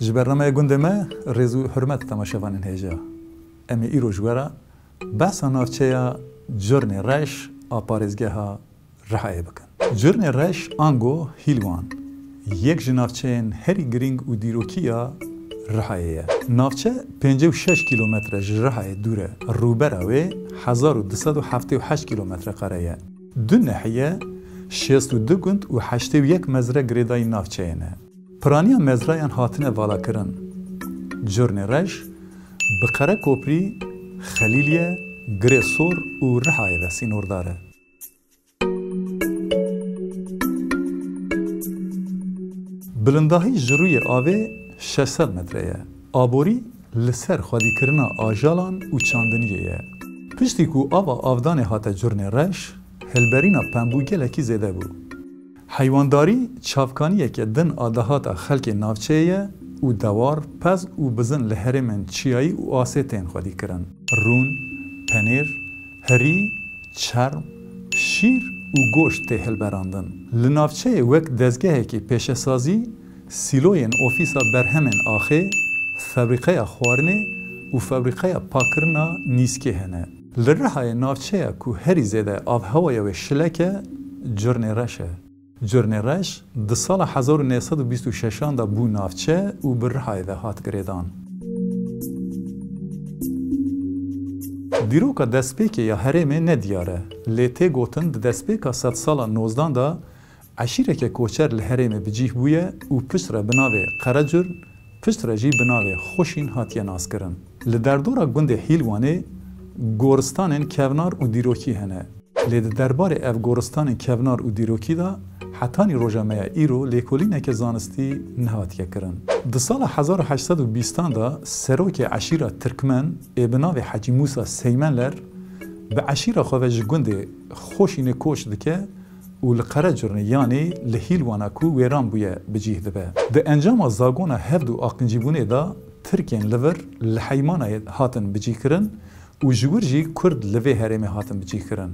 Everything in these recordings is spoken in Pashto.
جبرنامه گنده ما رزو حرمت تماشاوانین هیجا. امی ایرو جوارا بحث نافچه جرن رش آپارزگه ها رحایه بکن. جرن رش آنگو هیلوان. یک جنافچه هری گرینگ و دیروکیا رحایه. نافچه 56 کیلومتر رحایه دوره. روبره و 1278 کیلومتر قرایه. دو ناحیه 62 گند و 81 مزرعه گریدای نافچه اینه. پرانیا مزرعیان هاتنه والا کرن. جرن رش بقره کوپری خلیلیه گره سور و رحایه و سینور داره. بلندهی جروی آوه 600 متره. آبوری لسر خودی کرنا آجالان و چاندنیه. پشتی کو آوا آفدان هات جرن رش هلبرینا پنبوگه لکی زیده بود. حیوانداری چافکانیه که دن آدهات خلک نافچهیه و دوار پز و بزن لحرمن چیایی و آسیتین خودی کرن. رون، پنیر، هری، چرم، شیر و گوشت تهل براندن. لنافچه وک دزگه که پیش سازی سیلوین اوفیسا برهمن آخه فابریقه خوارنه و فابریقه پاکرنا نیسکه هنه. لرهای نافچه که هری زیده آب هوای و شلکه جرن رشه. جرن رش ده سال 1926 دا بو نافچه و برهای ده هات گریدان. دیروکا دستپیک یا هرمه ندیاره. لیته گوتن ده دستپیکا 100 سال 19 دا عشیره که کوچر لهرمه بجیه بویه و پشت را بناوه قرجر پشت را جی بناوه خوشین هاتیه ناس کرن. لدردورا گنده هیلوانه گورستان کونار و دیروکی هنه. لید دربار اف گورستان کونار و دیروکی دا حتانی روژامه ایرو لیکولینه که زانستی نهاتیه کرن. ده سال 1820 دا سروک عشیره ترکمن ابناو حجی موسا سیمنلر به عشیره خواهج گنده خوشین کوش دکه و لقرجرن یعنی لحیلوانا کو ویران بویه بجیه دبه. ده انجام زاگونا هفدو آقنجیبونه دا ترکین لور لحیمانه هاتن بجیه کرن و جور جی کرد لوی هرمه هاتن بجیه کرن.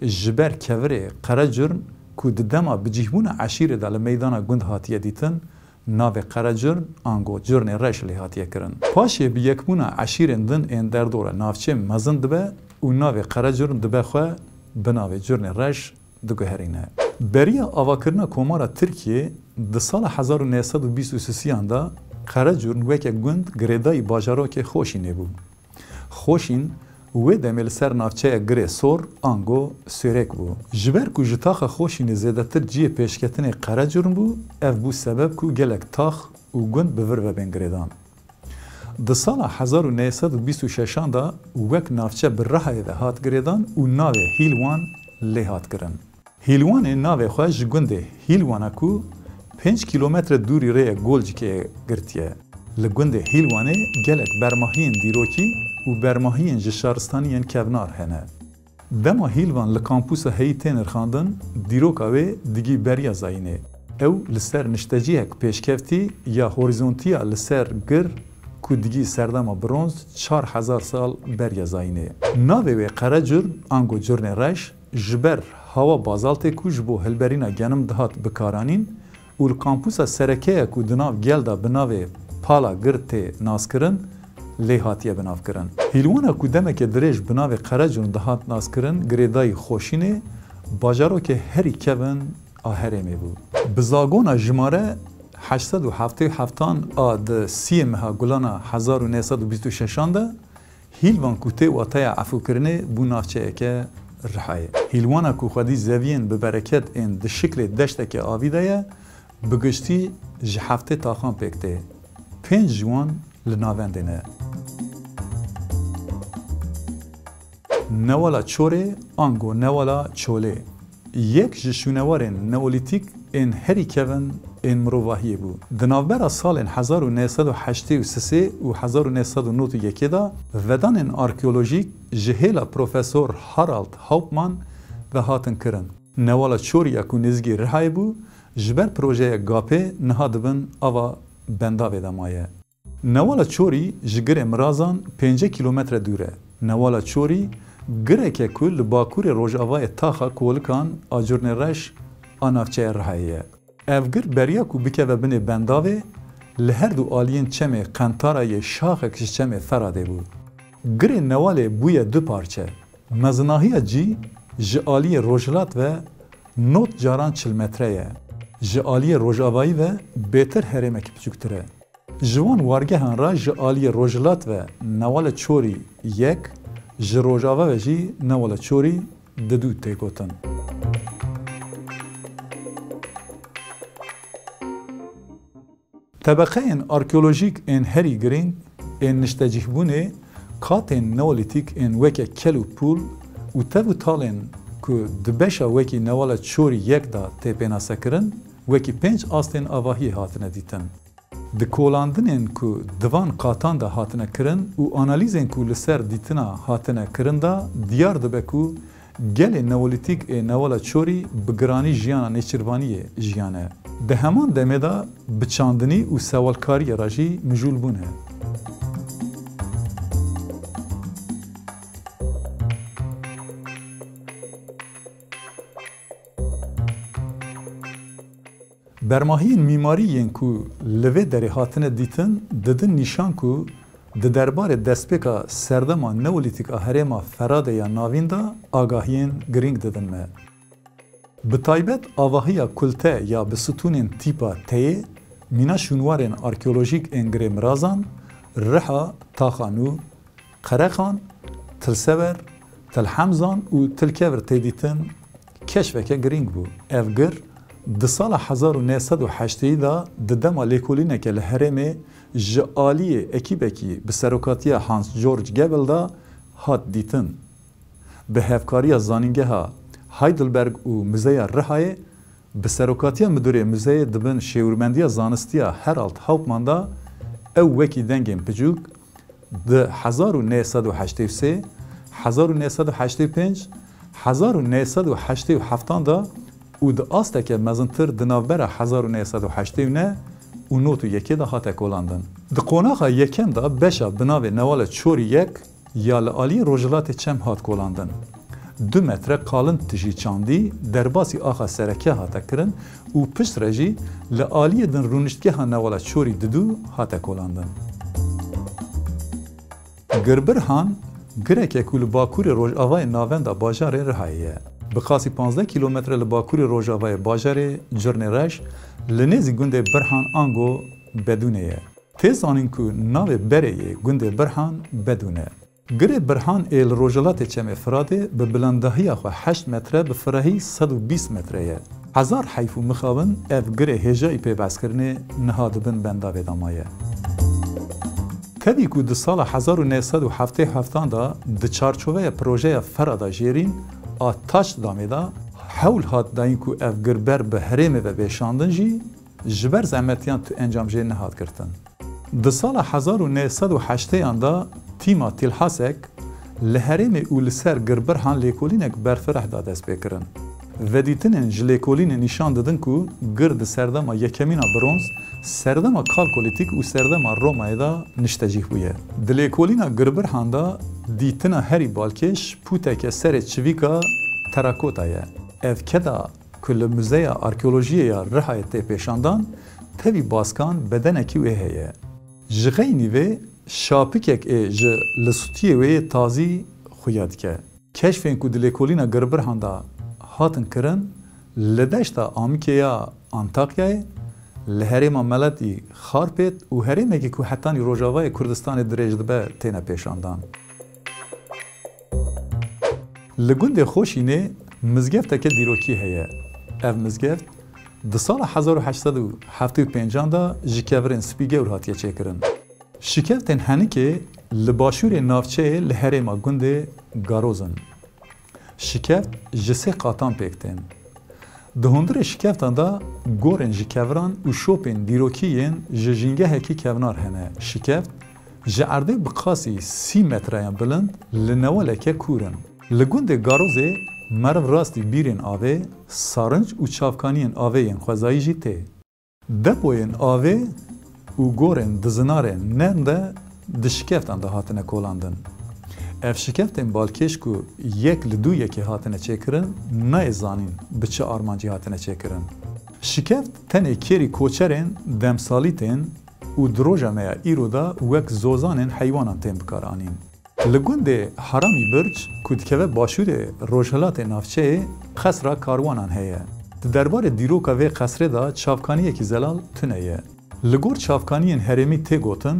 جبر کوره قرجرن که دما بجیهون عشیره دل میدان گند هاتیه دیتن ناو قرجرن آنگو جرن رش لی هاتیه کرن. پاشه بی یکمون عشیرن دن این دردوره نافچه مزن دبه و ناو قرجرن دبه خواه بناو جرن رش دگه هرینه. بریا آواکرنا کومارا ترکیه ده سال 1923 دا قرجرن وکه گند گریدای باجارو که خوشینه بود. خوشین و دمیل سر نافچه گره سور آنگو سیرک بو. جبر کو جتاخ خوشین زیادتر جیه پیشکتن قرجرن بو اف بو سبب کو گلک تاخ و گند بور و بنگریدان. ده سال 1926 دا وک نافچه برهای ده هات گریدان و ناو هیلوان لی هات کرن. هیلوان ناو خواهش گنده هیلوانا کو 5 کیلومتر دوری ری گلج که گرتیه. لگنده هیلوانه گلک برماهین دیروکی و برماهین جشارستانیان کونار هنه. دما هیلوان لکامپوس هیتین رخاندن دیروکاوه دیگی بریا زاینه. او لسر نشتجیهک پیشکفتی یا هوریزونتیا لسر گر که دیگی سردما برونز 4000 سال بریا زاینه. ناوه و قرجر آنگو جرن رش جبر هوا بازالته کش بو هلبرینا گنم دهات بکارانین و لکامپوس سرکه که دناو گلدا بناوه پالا گرته ناس کرن لی هاتیه بناو کرن. هیلوانا کو دمک دریج بناو قرجرن دهات ناس کرن گریدای خوشینه باجارو که هری کون آهرمه بود. بزاگونا جماره 877 آد سی مها گلانا 1926 ده هیلوان کوته و آتای عفو کرنه بو نافچه که رحایه. هیلوانا کو خودی زوین ببرکت این ده شکل دشته که آویده بگشتی جهفته تاخان پکته. 5 جوان لناوندنه. نوالا چوره آنگو نوالا چوله. یک جشونوارن نولیتیک این هری کون این مروواهی بود. دناوبر سال 1983 و 1991 دا ودان این آرکیولوژیک جهیلا پروفسور هارالد هاوپمان و هاتن کرن. نوالا چوری اکو نزگی رهای بود جبر پروژه گاپه نهادبن آوا بنداوه دمایه. نوالا چوری جگر مرازان 5 کیلومتر دوره. نوالا چوری گره که کل باکور روژاوای تاخا کولکان آجرن رش آنافچه رهایه. افگر بریا کو بکه و بین بنداوه li her du aliyên çemê qentarayê şaxek ji çemê feradê bû. Girê Newalê bûye du parçe. Mezinahiya cî ji aliyê Rojhilat ve not caran 40 metre ye. Ji aliyê Rojavayî ve bêtir herêmekî biçûktir e. Ji wan wargehan ra ji aliyê Rojhilat ve Newala Çorî yek, ji Rojava ve jî Newala Çorî di du tê gotin. Tebeqeyên arkeolojîk ên herî girîng ên niştecihbûnê katên neolîtîk ên weke kel û pûl û tev û talên ku di beşa wekî Newala Çorî yek da tê pênasekirin, wekî 5 astên avahiyê hatine dîtin. Di kolandinên ku divan qatan da hatine kirin û analîzên ku li ser dîtina hatine kirin da diyar dibe ku gelê neolîtîk ê Newala Çorî bi giranî jiyana nêçîrvaniyê jiyane. Di heman demê da bi çandinî û sewalkariyê ra jî mijûl bûne. Bermahiyên mîmarî ku li vê derê hatine dîtin didin nîşan ku di derbarê destpêka serdema neolîtîk a herêma Feradê ya navîn da agahiyên girîng didin me. Bi taybet avahiya kulte ya bi stûnên tîpa teyê mîna şûnwarên arkeolojîk ên girê Mirazan, Riha, Taxanû, Qereqan, Tilsever, Tilhemzan û Tilkevir tê dîtin keşveke girîng bû. Ev gir di sala 1980 da di dema lêkolîneke li herêmê ji aliyê ekîbekî bi serokatiya Hans George Gebel da hat dîtin. Bi hevkariya zanîngeha Heidelberg û Müzeya Rihayê bi serokatiya Müdürê Müzeyê dibin şêwirmendiya zanistiya Herald Hauptmann da ew wekî dengên piçûk di 1983, 1985, 1987 da û di asteke mezintir di navbera 1989 û notu yekê da hate kolandin. Di qonaxa yekem da beşa bi navê Newala Çorî yek ya li aliyê Rojhilatê çem hat kolandin. 2 metre qalin tijî çandî derbasî axa sereke hate kirin û pişt re jî li aliyê din rûniştgeha Newala Çorî didû hate kolandin. Girbirhan gireke ku li bakurê Rojavayê navenda bajarê Rihayê ye. Bi qasî 15 kilometre li bakurê Rojavayê bajarê Cirnê Reş li nêzî gundê Birhan ango Bedûnê ye. Tê zanîn ku navê berê yê gundê Birhan Bedûn e. Girê Birhan ê li Rojhilatê çemê Firadê bi bilandahiya xwe 8 metre bi firehî 120 metre ye. Hezar heyf û mixabin ev girê hêjayî pêbezkirinê niha dibin benda vê damaye. Tevî ku di sala 1977 da di çarçoveya projeya Ferada jêrîn a taş damê da hewl hat dayîn ku ev girber bi herêmê ve bêşandin jî ji ber zehmetiyan tu encamjê nehat girtin. Di sala 1980 da tîma Tilhasek li herêmê û li ser Girbirhan lêkolînek berfireh da dest pê kirin. Vedîtinên ji lêkolînê nîşan didin ku gir di serdema yekemîna bronz, serdema kalkolîtîk û serdema Romayê da niştecih bûye. Di lêkolîna Girbirhan da dîtina herî balkêş pûteke serê çivîka terakota ye. Ev keda ku li Müzeya Arkeolojiyê ya Rihayê tê pêşandan tevî baskan bedenekî wê heye. Ji xeynî vê şapikek ê ji li sûtiyê wê tazî xuya dike. Keşfên ku di lêkolîna Girbirhan da hatin kirin li deşta Amîkê ya Antakyayê, li herêma Meletî Xarpêt û herêmekî ku hetanî Rojavayê Kurdistanê dirêj dibe têne pêşandan. Li gundê Xoşînê mizgefteke dîrokî heye. Ev mizgeft di sala 1875 da ji kevirên spîgewr hatiye çêkirin. Şikeftên henekê li başûrê navçeyê li herêma gundê Garozin. Şikeft ji sê qatan pêk tên. Di hundirê şikeftan da gorên ji keviran û şopên dîrokî yên ji jîngehekî kevnar hene. Şikeft ji erdê bi qasî 30 metreyan bilind li newaleke kûrin. Li gundê Garozê meriv rastî bîrên avê, sarınc û çavkaniyên avêyên xwezayî jî tê. Depoyên avê û gorên dizinarên nerm de di şikeftan da hatine kolandin. Ev şikeftên balkêş ku yek li du yekê hatine çêkirin, nayê zanîn bi çi armancî hatine çêkirin. Şikeft tenê kêrî koçerên demsalîtên و دروژه میا ایرو دا وک زوزان حیوانان تیم بکارانین. لگوند حرامی برج کودکوه باشور روشهلات نافچه قصر کاروانان هیه. دربار دیروکا و قصر دا چافکانی کی زلال تنیه. لگور چافکانی هرمی تی گوتن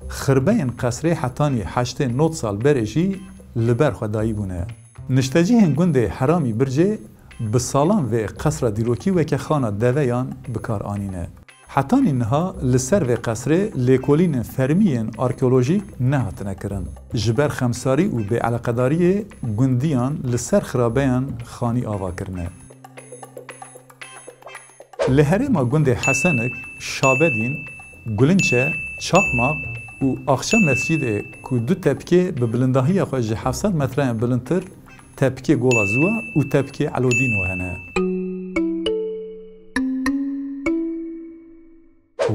خربین قصر حتانی 8 سال برجی لبر خدایی بونه. نشتجی هنگوند حرامی برج به سالان و قصر دیروکی و که خانه دویان بکار آنینه. حتی اینها لسر و قصر لیکولین فرمیین آرکولوژیک نهاتنه کرن. جبر خمساری و به علاقداری گندیان لسر خرابیان خانی آوا کرنه. لهره ما گند حسنک، شابدین، گلنچه، چاقماق و آخشا مسجد که دو تپکه به بلندهی خواه 700 متر بلندتر تپکه گولازوه و تپکه علودین و هنه.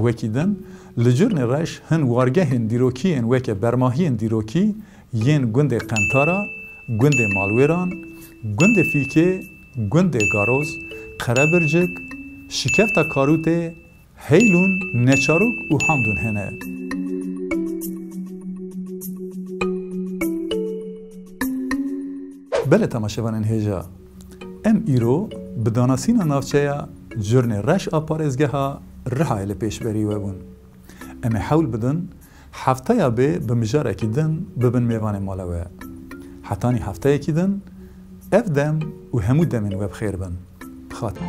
وکیدن لجرن رش هن وارگه هن دیروکی هن وکه برماهی هن دیروکی ین گند قنطارا، گند مالویران، گند فیکه، گند گاروز، قربرجک، شکفتا کاروته، هیلون، نچاروک و حمدون هنه. بله تماشاوانین هیجا ام ایرو بداناسین نافچه جرن رش آپارزگه ها رهای لپیش بری و بون ام حول بدن هفته یا به مجاره کدن ببن میوان مالوه حتانی هفته کدن اف دم و همو دمین و بخیر بن خاتم